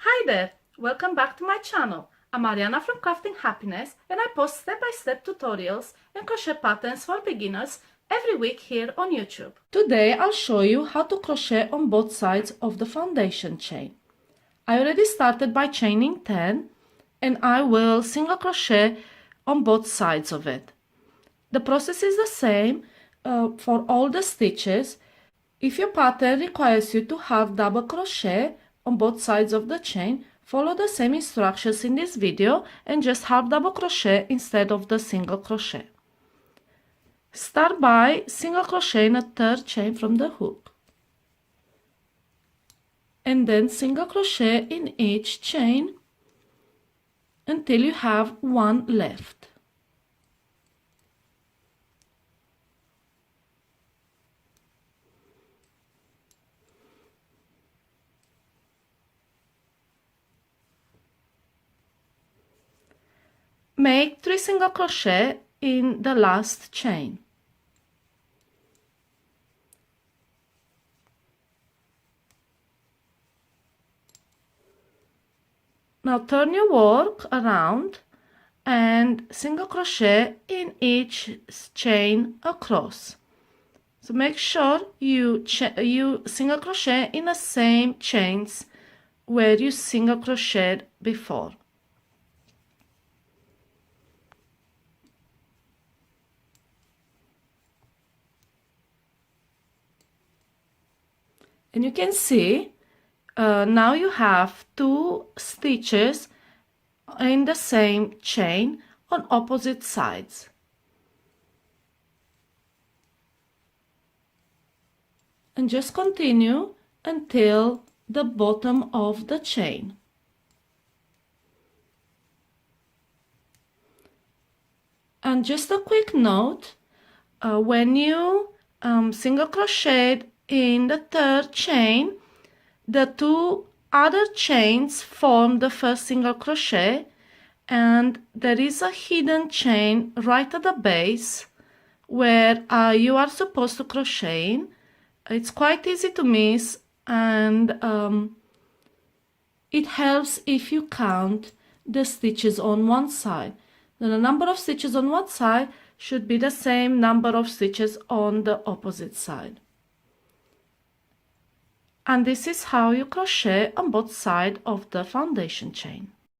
Hi there! Welcome back to my channel. I'm Ariana from Crafting Happiness and I post step-by-step tutorials and crochet patterns for beginners every week here on YouTube. Today I'll show you how to crochet on both sides of the foundation chain. I already started by chaining 10 and I will single crochet on both sides of it. The process is the same for all the stitches. If your pattern requires you to have double crochet on both sides of the chain, follow the same instructions in this video and just half double crochet instead of the single crochet. Start by single crocheting a third chain from the hook and then single crochet in each chain until you have one left. Make 3 single crochet in the last chain. Now turn your work around and single crochet in each chain across. So make sure you single crochet in the same chains where you single crocheted before. And you can see now you have 2 stitches in the same chain on opposite sides. And just continue until the bottom of the chain. And just a quick note, when you single crocheted in the third chain, the 2 other chains form the first single crochet, and there is a hidden chain right at the base where you are supposed to crochet in. It's quite easy to miss, and it helps if you count the stitches on one side. Then the number of stitches on one side should be the same number of stitches on the opposite side. And this is how you crochet on both sides of the foundation chain.